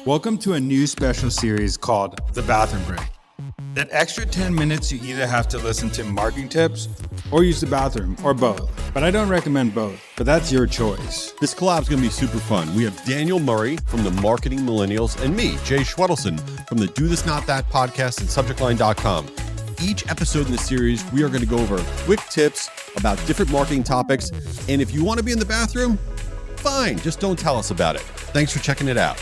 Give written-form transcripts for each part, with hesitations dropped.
Welcome to a new special series called The Bathroom Break. That extra 10 minutes you either have to listen to marketing tips or use the bathroom or both. But I don't recommend both, but that's your choice. This collab is going to be super fun. We have Daniel Murray from the Marketing Millennials and me, Jay Schwedelson, from the Do This Not That podcast and subjectline.com. Each episode in the series, we are going to go over quick tips about different marketing topics. And if you want to be in the bathroom, fine, just don't tell us about it. Thanks for checking it out.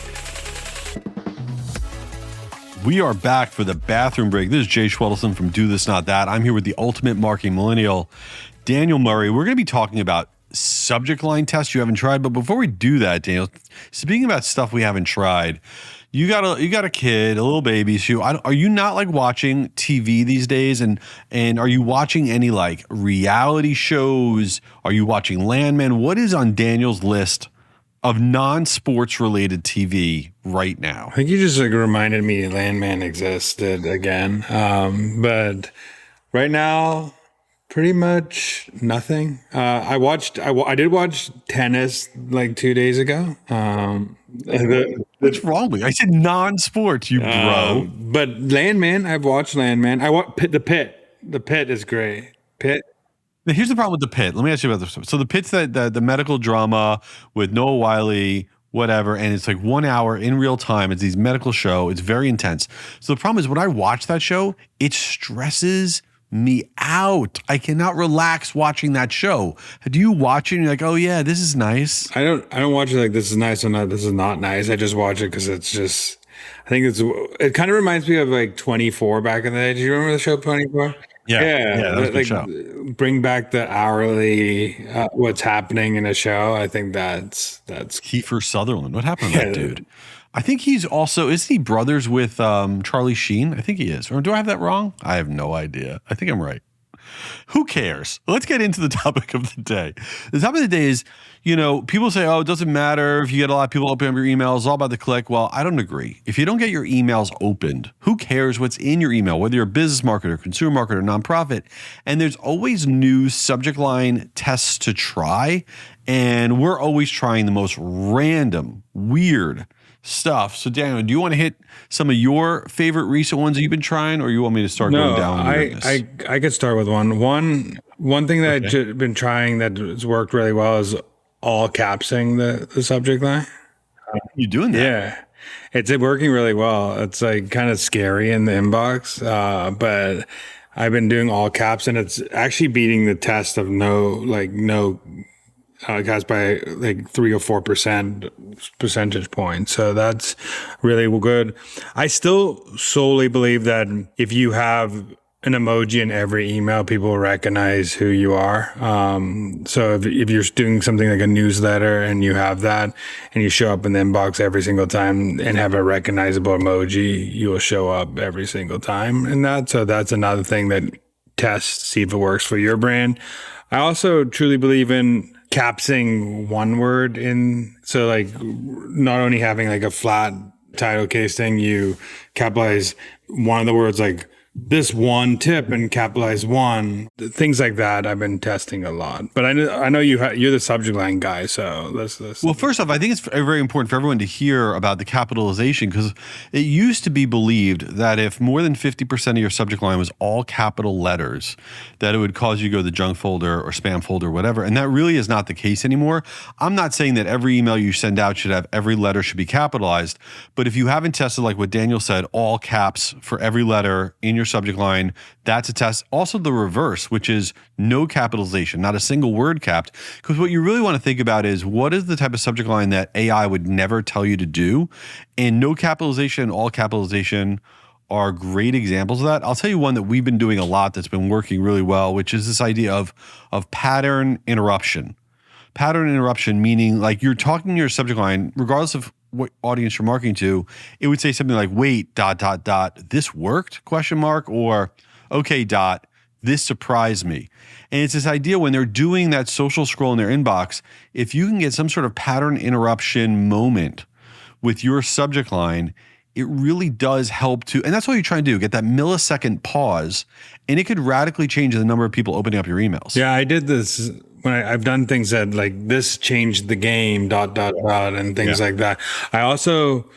We are back for the bathroom break. This is Jay Schwedelson from Do This Not That. I'm here with the ultimate marketing millennial, Daniel Murray. We're going to be talking about subject line tests you haven't tried. But before we do that, Daniel, speaking about stuff we haven't tried, you got a kid, a little baby. So are you not like watching TV these days? And are you watching any like reality shows? Are you watching Landman? What is on Daniel's list of non-sports related TV right now? I think you just like reminded me Landman existed again. But right now, pretty much nothing. I did watch tennis like 2 days ago. What's wrong with you? I said non-sports, you bro. But Landman, I've watched Landman. The Pit. The Pit is great. Pit. Now, here's the problem with The Pit. Let me ask you about this. So The Pit's the medical drama with Noah Wiley, whatever, and it's like 1 hour in real time. It's these medical show. It's very intense. So the problem is when I watch that show, it stresses me out. I cannot relax watching that show. Do you watch it and you're like, oh yeah, this is nice? I don't watch it like this is nice or not. This is not nice. I just watch it because it's just. I think it kind of reminds me of like 24 back in the day. Do you remember the show 24? Yeah, that was a good show. Bring back the hourly what's happening in a show. I think that's Kiefer Sutherland. What happened to that dude? I think he's also, isn't he brothers with Charlie Sheen? I think he is. Or do I have that wrong? I have no idea. I think I'm right. Who cares? Let's get into the topic of the day. The topic of the day is, people say, oh, it doesn't matter if you get a lot of people open up your emails, it's all about the click. Well, I don't agree. If you don't get your emails opened, who cares what's in your email, whether you're a business marketer, consumer marketer, nonprofit? And there's always new subject line tests to try. And we're always trying the most random, weird stuff. So Daniel, do you want to hit some of your favorite recent ones that you've been trying, or you want me to start going down? I could start with one thing that I've been trying that has worked really well is all capsing the subject line. You doing that? Yeah, it's working really well. It's like kind of scary in the inbox, but I've been doing all caps, and it's actually beating the test of no caps by like 3 or 4 percentage points. So that's really good. I still solely believe that if you have an emoji in every email, people will recognize who you are. So if you're doing something like a newsletter and you have that and you show up in the inbox every single time and have a recognizable emoji, you will show up every single time in that. So that's another thing that test, see if it works for your brand. I also truly believe in capsing one word in. So like not only having like a flat title case thing, you capitalize one of the words like this one tip and capitalize one, things like that. I've been testing a lot, but I know you're the subject line guy. So let's. Well, first off, I think it's very important for everyone to hear about the capitalization, because it used to be believed that if more than 50% of your subject line was all capital letters, that it would cause you to go to the junk folder or spam folder or whatever. And that really is not the case anymore. I'm not saying that every email you send out should have every letter should be capitalized, but if you haven't tested, like what Daniel said, all caps for every letter in your subject line, that's a test. Also the reverse, which is no capitalization, not a single word capped. Because what you really want to think about is what is the type of subject line that AI would never tell you to do? And no capitalization, all capitalization are great examples of that. I'll tell you one that we've been doing a lot that's been working really well, which is this idea of pattern interruption. Pattern interruption, meaning like you're talking to your subject line, regardless of what audience you're marketing to, it would say something like, wait, ... this worked, ? Or, okay, ... this surprised me. And it's this idea when they're doing that social scroll in their inbox, if you can get some sort of pattern interruption moment with your subject line, it really does help to, and that's all you're trying to do, get that millisecond pause, and it could radically change the number of people opening up your emails. Yeah, I did this when I've done things that like this changed the game, ... and things like that. I also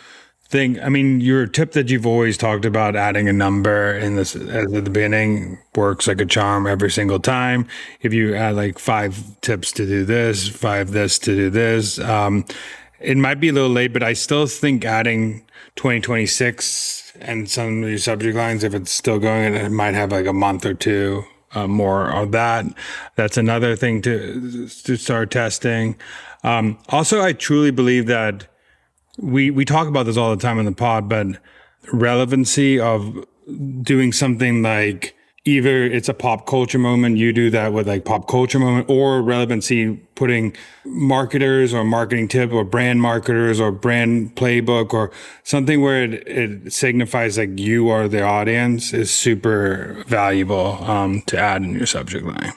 thing. I mean, your tip that you've always talked about, adding a number in this at the beginning, works like a charm every single time. If you add like 5 tips to do this, 5 this to do this, it might be a little late, but I still think adding 2026 and some of your subject lines, if it's still going, it might have like a month or two more of that. That's another thing to start testing. Also, I truly believe that we talk about this all the time in the pod, but relevancy of doing something like either it's a pop culture moment, you do that with like pop culture moment, or relevancy, putting marketers or marketing tip or brand marketers or brand playbook or something where it signifies like you are the audience is super valuable to add in your subject line.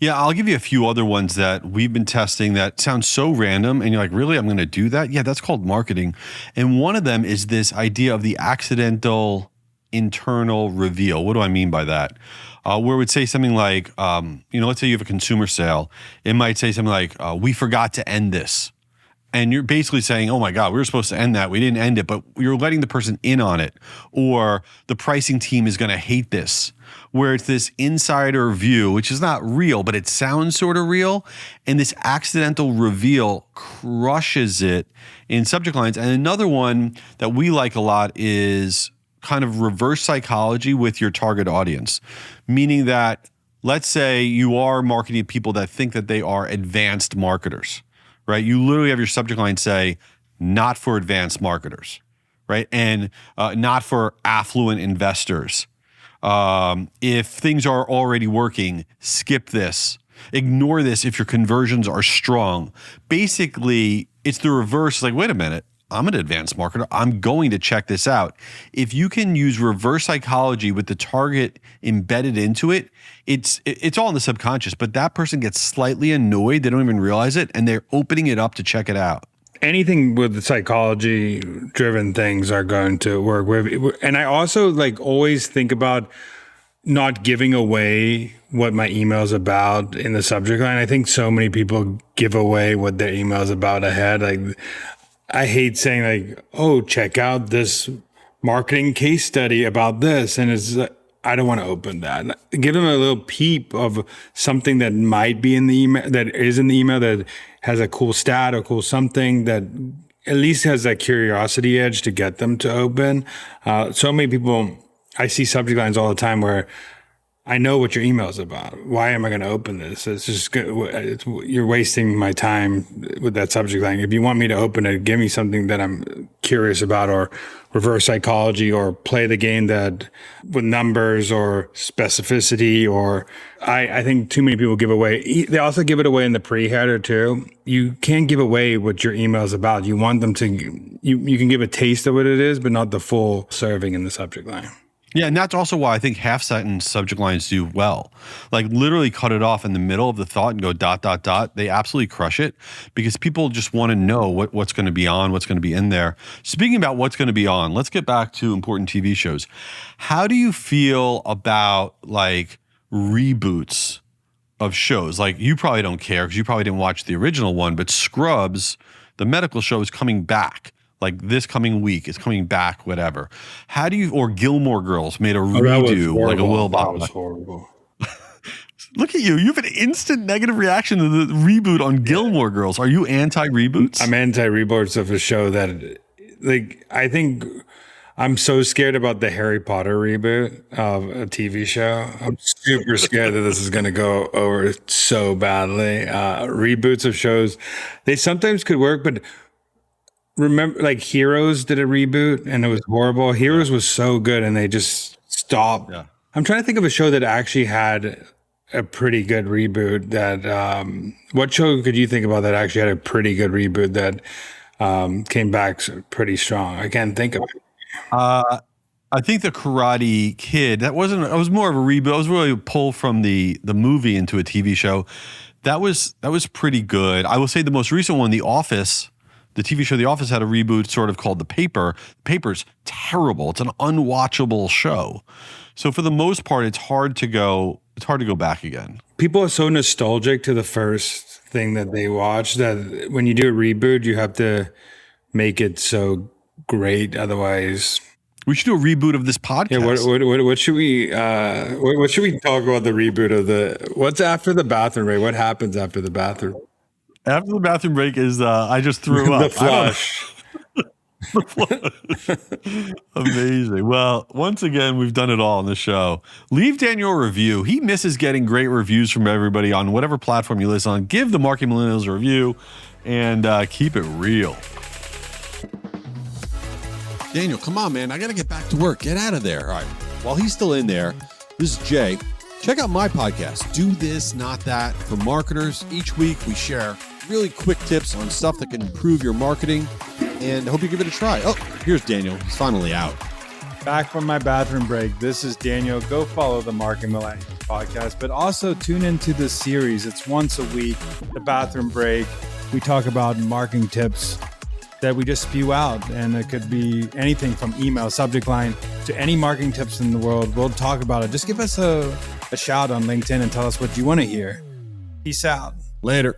Yeah, I'll give you a few other ones that we've been testing that sound so random. And you're like, really? I'm going to do that? Yeah, that's called marketing. And one of them is this idea of the accidental internal reveal. What do I mean by that? Where it would say something like, let's say you have a consumer sale. It might say something like, we forgot to end this. And you're basically saying, oh my God, we were supposed to end that. We didn't end it, but you're letting the person in on it. Or the pricing team is going to hate this, where it's this insider view, which is not real, but it sounds sort of real. And this accidental reveal crushes it in subject lines. And another one that we like a lot is kind of reverse psychology with your target audience, meaning that let's say you are marketing people that think that they are advanced marketers. Right? You literally have your subject line say, not for advanced marketers, right? And not for affluent investors. If things are already working, skip this. Ignore this if your conversions are strong. Basically, it's the reverse. Like, wait a minute, I'm an advanced marketer. I'm going to check this out. If you can use reverse psychology with the target embedded into it, it's all in the subconscious, but that person gets slightly annoyed. They don't even realize it, and they're opening it up to check it out. Anything with the psychology driven things are going to work with. And I also like always think about not giving away what my email is about in the subject line. I think so many people give away what their email is about ahead. Like, I hate saying like, oh, check out this marketing case study about this. And it's, I don't want to open that. Give them a little peep of something that might be in the email, that is in the email, that has a cool stat or cool something that at least has that curiosity edge to get them to open. So many people, I see subject lines all the time where I know what your email is about. Why am I going to open this? It's just good. You're wasting my time with that subject line. If you want me to open it, give me something that I'm curious about, or reverse psychology, or play the game that with numbers or specificity. Or I think too many people give away. They also give it away in the pre-header too. You can't give away what your email is about. You want them to. You can give a taste of what it is, but not the full serving in the subject line. Yeah, and that's also why I think half-sentence subject lines do well. Like literally cut it off in the middle of the thought and go ... They absolutely crush it because people just want to know what's going to be on, what's going to be in there. Speaking about what's going to be on, let's get back to important TV shows. How do you feel about like reboots of shows? Like you probably don't care because you probably didn't watch the original one, but Scrubs, the medical show, is coming back. Like this coming week, it's coming back, whatever. How do you, or Gilmore Girls made a redo, like a Will Bob. That was horrible. Look at you. You have an instant negative reaction to the reboot on Gilmore Girls. Are you anti-reboots? I'm anti-reboots of a show that, like, I think I'm so scared about the Harry Potter reboot of a TV show. I'm super scared that this is going to go over so badly. Reboots of shows, they sometimes could work, but remember, like Heroes did a reboot and it was horrible. Heroes was so good and they just stopped. Yeah. I'm trying to think of a show that actually had a pretty good reboot. That what show could you think about that actually had a pretty good reboot that came back pretty strong? I can't think of it. I think the Karate Kid, that was more of a reboot. It was really a pull from the movie into a TV show. That was pretty good. I will say the most recent one, The Office. The TV show The Office had a reboot sort of called The Paper. The Paper's terrible. It's an unwatchable show. So for the most part, it's hard to go back again. People are so nostalgic to the first thing that they watch that when you do a reboot, you have to make it so great. Otherwise, we should do a reboot of this podcast. Yeah, what should we what should we talk about the reboot of what's after the bathroom break? What happens after the bathroom? After the bathroom break is I just threw up. The flush. Amazing. Well, once again, we've done it all on the show. Leave Daniel a review. He misses getting great reviews from everybody on whatever platform you listen on. Give the Marketing Millennials a review and keep it real. Daniel, come on, man. I got to get back to work. Get out of there. All right. While he's still in there, this is Jay. Check out my podcast, Do This, Not That, for marketers. Each week we share really quick tips on stuff that can improve your marketing, and I hope you give it a try. Oh, here's Daniel. He's finally out. Back from my bathroom break. This is Daniel. Go follow the Marketing Millennials podcast, but also tune into this series. It's once a week, the bathroom break. We talk about marketing tips that we just spew out, and it could be anything from email subject line to any marketing tips in the world. We'll talk about it. Just give us a shout on LinkedIn and tell us what you want to hear. Peace out. Later.